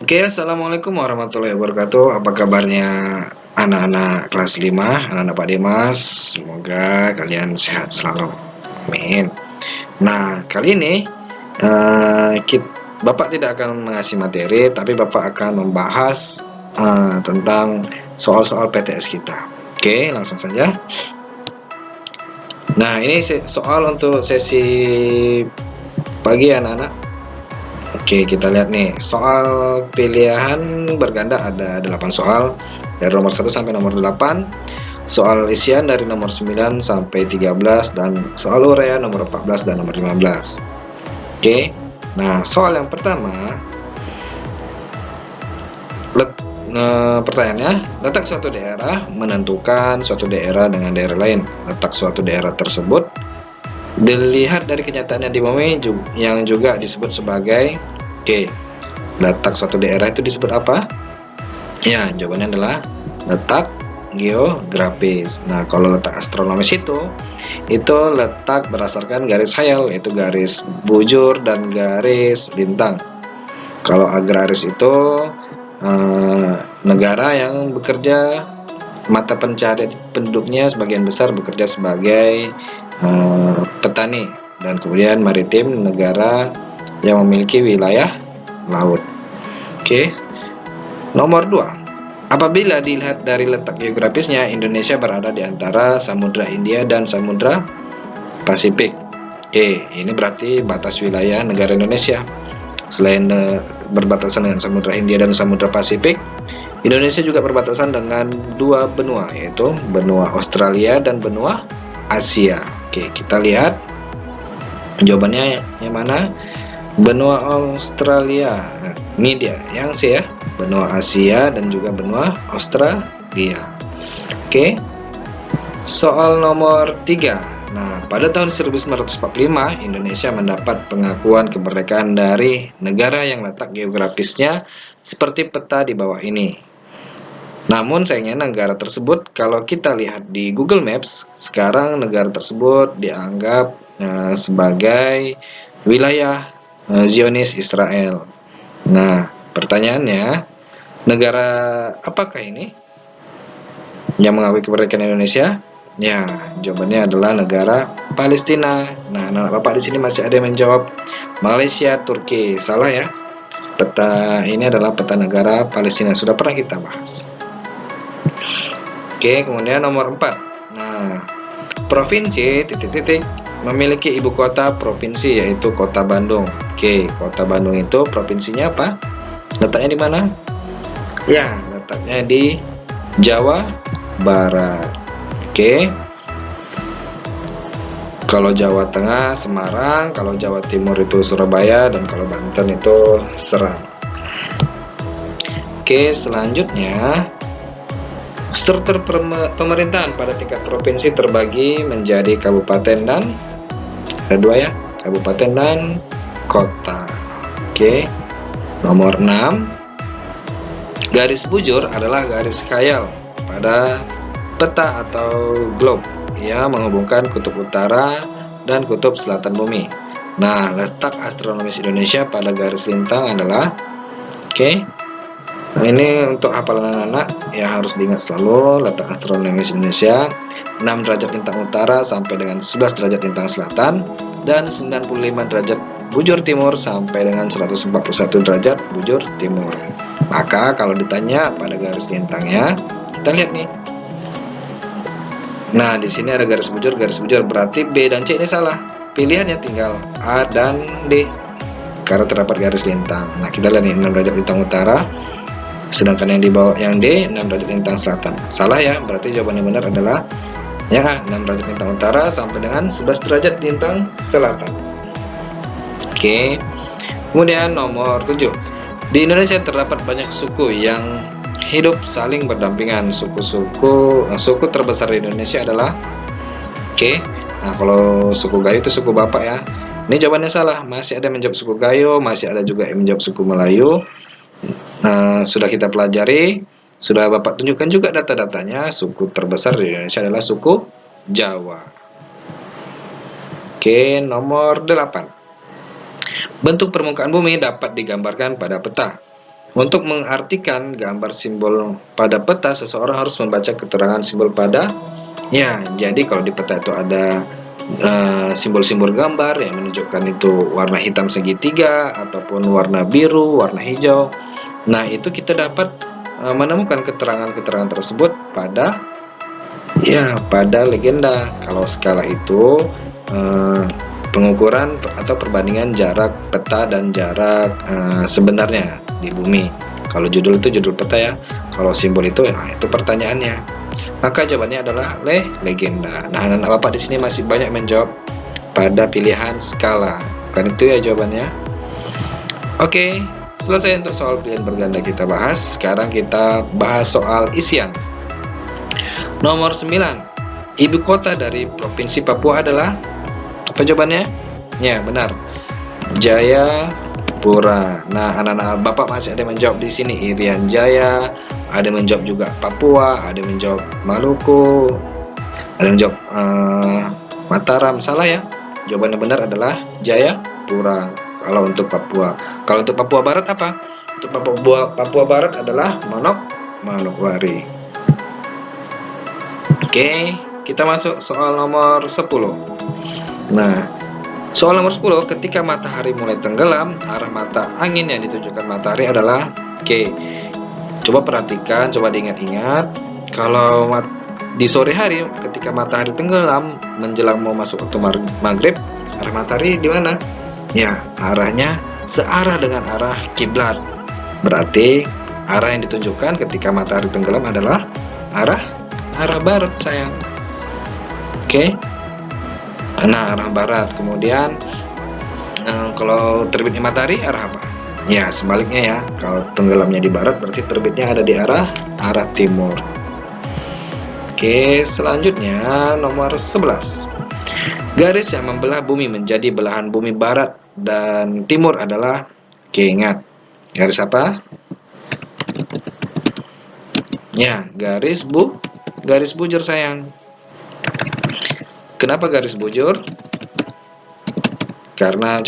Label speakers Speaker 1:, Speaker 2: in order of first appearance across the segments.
Speaker 1: Oke, assalamualaikum warahmatullahi wabarakatuh. Apa kabarnya anak-anak kelas 5, anak-anak Pak Dimas? Semoga kalian sehat selalu. Amin. Nah, kali ini Bapak tidak akan mengasih materi, tapi Bapak akan membahas tentang soal-soal PTS kita. Oke, langsung saja. Nah, ini soal untuk sesi pagi anak-anak. Oke, kita lihat nih. Soal pilihan berganda ada 8 soal dari nomor 1 sampai nomor 8. Soal isian dari nomor 9 sampai 13 dan soal uraian nomor 14 dan nomor 15. Oke. Nah, soal yang pertama pertanyaannya, letak suatu daerah menentukan suatu daerah dengan daerah lain. Letak suatu daerah tersebut dilihat dari kenyataannya di bumi yang juga disebut sebagai letak suatu daerah itu disebut apa? Ya, jawabannya adalah letak geografis. Nah, kalau letak astronomis itu letak berdasarkan garis khayal, yaitu garis bujur dan garis lintang. Kalau agraris itu negara yang bekerja, mata pencarian penduduknya sebagian besar bekerja sebagai petani, dan kemudian maritim, negara yang memiliki wilayah laut. Oke. Nomor 2. Apabila dilihat dari letak geografisnya, Indonesia berada di antara Samudra Hindia dan Samudra Pasifik. Ini berarti batas wilayah negara Indonesia. Selain berbatasan dengan Samudra Hindia dan Samudra Pasifik, Indonesia juga berbatasan dengan dua benua, yaitu benua Australia dan benua Asia. Kita lihat jawabannya yang mana. Benua Australia, ini dia yang C ya, benua Asia dan juga benua Australia. Oke, soal nomor 3. Nah, pada tahun 1945 Indonesia mendapat pengakuan kemerdekaan dari negara yang letak geografisnya seperti peta di bawah ini. Namun sayangnya negara tersebut, kalau kita lihat di Google Maps, sekarang negara tersebut dianggap sebagai wilayah Zionis Israel. Nah, pertanyaannya, negara apakah ini yang mengakui kemerdekaan Indonesia? Ya, jawabannya adalah negara Palestina. Nah, anak Bapak di sini masih ada yang menjawab Malaysia, Turki. Salah ya. Peta ini adalah peta negara Palestina. Sudah pernah kita bahas. Oke, kemudian nomor 4. Nah, provinsi memiliki ibu kota provinsi, yaitu Kota Bandung. Kota Bandung itu provinsinya apa? Letaknya di mana? Ya, letaknya di Jawa Barat. Kalau Jawa Tengah Semarang, kalau Jawa Timur itu Surabaya, dan kalau Banten itu Serang. Selanjutnya, struktur pemerintahan pada tingkat provinsi terbagi menjadi kabupaten dan ada dua ya, kabupaten dan kota. Nomor 6. Garis bujur adalah garis khayal pada peta atau globe yang menghubungkan kutub utara dan kutub selatan bumi. Nah, letak astronomis Indonesia pada garis lintang adalah Nah, ini untuk hafalan anak-anak yang harus diingat selalu. Letak astronomis Indonesia 6 derajat lintang utara sampai dengan 11 derajat lintang selatan, dan 95 derajat bujur timur sampai dengan 141 derajat bujur timur. Maka kalau ditanya pada garis lintangnya, kita lihat nih. Nah, di sini ada garis bujur, berarti B dan C ini salah. Pilihannya tinggal A dan D karena terdapat garis lintang. Nah, kita lihat nih, 6 derajat lintang utara, sedangkan yang di bawah yang D 6 derajat lintang selatan. Salah ya, berarti jawaban yang benar adalah yang A, 6 derajat lintang utara sampai dengan 11 derajat lintang selatan. Kemudian nomor 7. Di Indonesia terdapat banyak suku yang hidup saling berdampingan. Suku terbesar di Indonesia adalah nah, kalau suku Gayo itu suku Bapak ya. Ini jawabannya salah, masih ada yang menjawab suku Gayo, masih ada juga yang menjawab suku Melayu. Sudah kita pelajari, sudah Bapak tunjukkan juga data-datanya. Suku terbesar di Indonesia adalah suku Jawa. Nomor 8. Bentuk permukaan bumi dapat digambarkan pada peta. Untuk mengartikan gambar simbol pada peta, seseorang harus membaca keterangan simbol pada. Ya, jadi kalau di peta itu ada simbol-simbol gambar yang menunjukkan itu warna hitam segitiga ataupun warna biru, warna hijau. Nah, itu kita dapat menemukan keterangan-keterangan tersebut pada legenda. Kalau skala itu pengukuran atau perbandingan jarak peta dan jarak sebenarnya di bumi. Kalau judul itu judul peta ya. Kalau simbol itu itu pertanyaannya. Maka jawabannya adalah legenda. Nah, anak-anak Bapak di sini masih banyak menjawab pada pilihan skala. Kan itu ya jawabannya. Oke, selesai untuk soal pilihan berganda kita bahas. Sekarang kita bahas soal isian. Nomor 9. Ibu kota dari Provinsi Papua adalah apa jawabannya? Ya, benar. Jayapura. Nah, anak-anak Bapak masih ada yang menjawab di sini Irian Jaya, ada yang menjawab juga Papua, ada yang menjawab Maluku, ada yang menjawab Mataram. Salah ya. Jawaban yang benar adalah Jayapura kalau untuk Papua. Kalau untuk Papua Barat apa? Untuk Papua Barat adalah Manokwari. Oke, kita masuk soal nomor 10. Nah, soal nomor 10, ketika matahari mulai tenggelam, arah mata angin yang ditunjukkan matahari adalah coba perhatikan, coba diingat-ingat. Kalau di sore hari ketika matahari tenggelam menjelang mau masuk waktu maghrib, arah matahari di mana? Ya, arahnya searah dengan arah kiblat. Berarti arah yang ditunjukkan ketika matahari tenggelam adalah arah barat, sayang. Oke. Nah, arah barat. Kemudian kalau terbitnya matahari arah apa? Ya, sebaliknya ya. Kalau tenggelamnya di barat berarti terbitnya ada di arah timur. Oke, selanjutnya nomor 11. Garis yang membelah bumi menjadi belahan bumi barat dan timur adalah, ingat. Garis apa? Ya, garis bujur, sayang. Kenapa garis bujur? Karena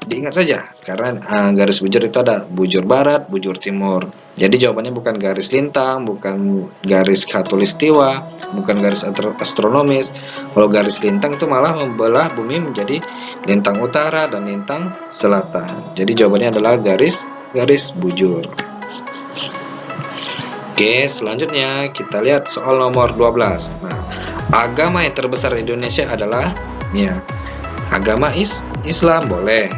Speaker 1: diingat saja, karena garis bujur itu ada bujur barat, bujur timur. Jadi jawabannya bukan garis lintang, bukan garis khatulistiwa, bukan garis astronomis. Kalau garis lintang itu malah membelah bumi menjadi lintang utara dan lintang selatan. Jadi jawabannya adalah garis bujur. Oke, selanjutnya kita lihat soal nomor 12. Nah, agama yang terbesar di Indonesia adalah agama Islam, boleh.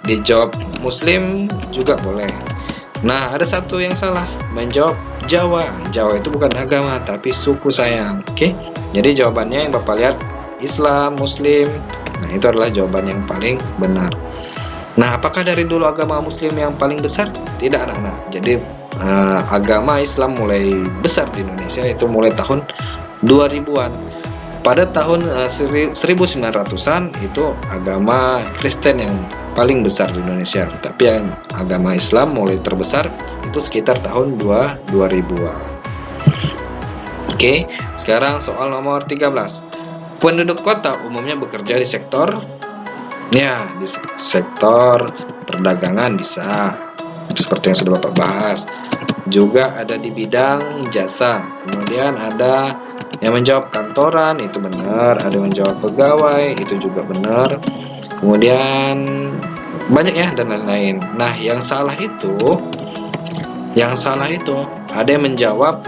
Speaker 1: Dijawab Muslim juga boleh. Nah, ada satu yang salah, menjawab Jawa. Jawa itu bukan agama tapi suku, sayang. Oke. Jadi jawabannya yang Bapak lihat Islam, Muslim. Nah, itu adalah jawaban yang paling benar. Nah, apakah dari dulu agama Muslim yang paling besar? Tidak, anak-anak. Jadi agama Islam mulai besar di Indonesia itu mulai tahun 2000-an. Pada tahun 1900-an itu agama Kristen yang paling besar di Indonesia. Tapi yang agama Islam mulai terbesar itu sekitar tahun 2000-an. Oke, sekarang soal nomor 13. Penduduk kota umumnya bekerja di sektor di sektor perdagangan bisa, seperti yang sudah Bapak bahas. Juga ada di bidang jasa. Kemudian ada yang menjawab kantoran, itu benar. Ada yang menjawab pegawai, itu juga benar. Kemudian banyak ya, dan lain-lain. Nah, yang salah itu ada yang menjawab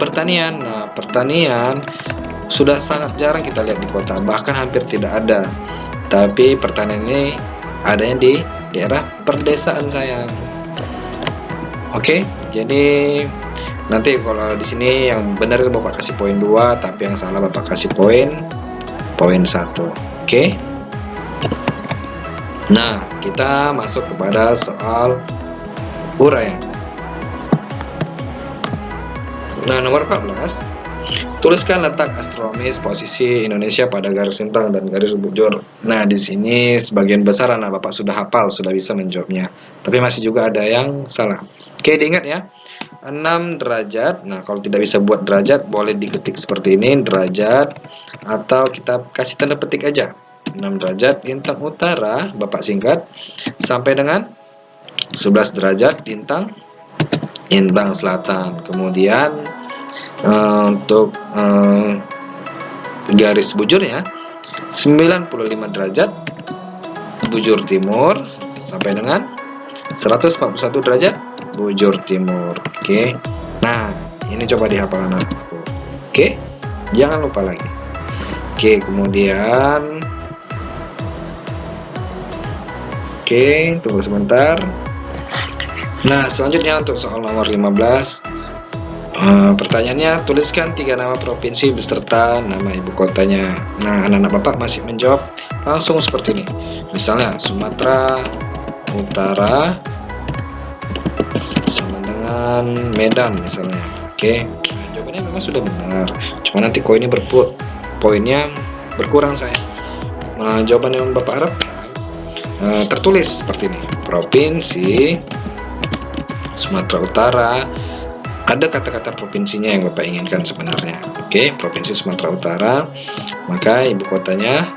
Speaker 1: pertanian. Nah, pertanian sudah sangat jarang kita lihat di kota, bahkan hampir tidak ada. Tapi pertanian ini adanya di daerah perdesaan, sayang. Oke, jadi nanti kalau di sini yang benar Bapak kasih poin 2, tapi yang salah Bapak kasih poin 1. Oke. Nah, kita masuk kepada soal uraian. Nah, nomor 14. Tuliskan letak astronomis posisi Indonesia pada garis lintang dan garis bujur. Nah, di sini sebagian besar anak Bapak sudah hafal, sudah bisa menjawabnya. Tapi masih juga ada yang salah. Oke, diingat ya. 6 derajat. Nah, kalau tidak bisa buat derajat, boleh diketik seperti ini, derajat, atau kita kasih tanda petik aja. 6 derajat lintang utara, Bapak singkat, sampai dengan 11 derajat lintang selatan. Kemudian untuk garis bujurnya 95 derajat bujur timur sampai dengan 141 derajat bujur timur. Oke. Nah, ini coba dihafal anakku. Oke. Jangan lupa lagi. Oke, kemudian tunggu sebentar. Nah, selanjutnya untuk soal nomor 15. Pertanyaannya, tuliskan 3 nama provinsi beserta nama ibu kotanya. Nah, anak-anak Bapak masih menjawab langsung seperti ini. Misalnya, Sumatera Utara sama dengan Medan misalnya. Oke. Nah, jawabannya memang sudah benar. Cuma nanti poinnya berkurang saya. Jawaban yang Bapak harapkan tertulis seperti ini. Provinsi Sumatera Utara. Ada kata-kata provinsinya yang Bapak inginkan sebenarnya. Oke, Provinsi Sumatera Utara. Maka ibu kotanya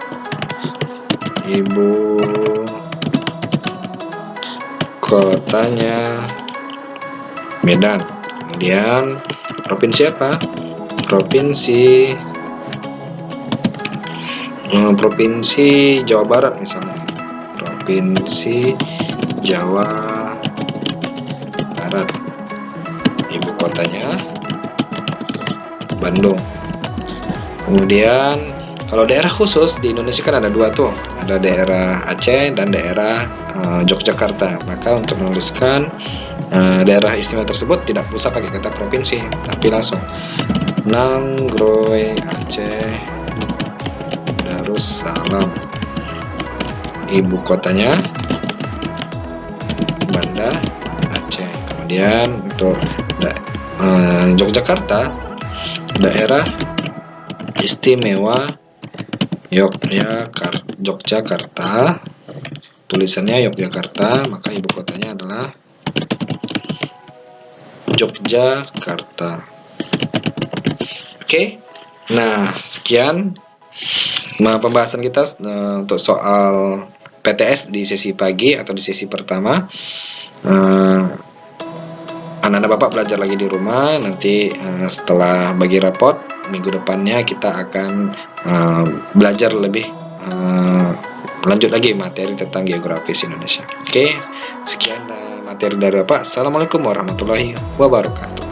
Speaker 1: Medan. Kemudian provinsi apa? Provinsi Jawa Barat misalnya. Provinsi Jawa Barat. Ibu kotanya Bandung. Kemudian kalau daerah khusus di Indonesia kan ada dua tuh, ada daerah Aceh dan daerah Yogyakarta. Maka untuk menuliskan daerah istimewa tersebut tidak usah pakai kata provinsi, tapi langsung Nanggroe Aceh Darussalam. Ibu kotanya Banda Aceh. Kemudian untuk Yogyakarta, daerah istimewa Yogyakarta, tulisannya Yogyakarta, maka ibu kotanya adalah Yogyakarta. Oke. Nah, sekian pembahasan kita untuk soal PTS di sesi pagi atau di sesi pertama. Anak-anak Bapak belajar lagi di rumah. Nanti setelah bagi rapot minggu depannya kita akan belajar lebih lanjut lagi materi tentang geografis Indonesia. Oke, sekian materi dari Bapak. Assalamualaikum warahmatullahi wabarakatuh.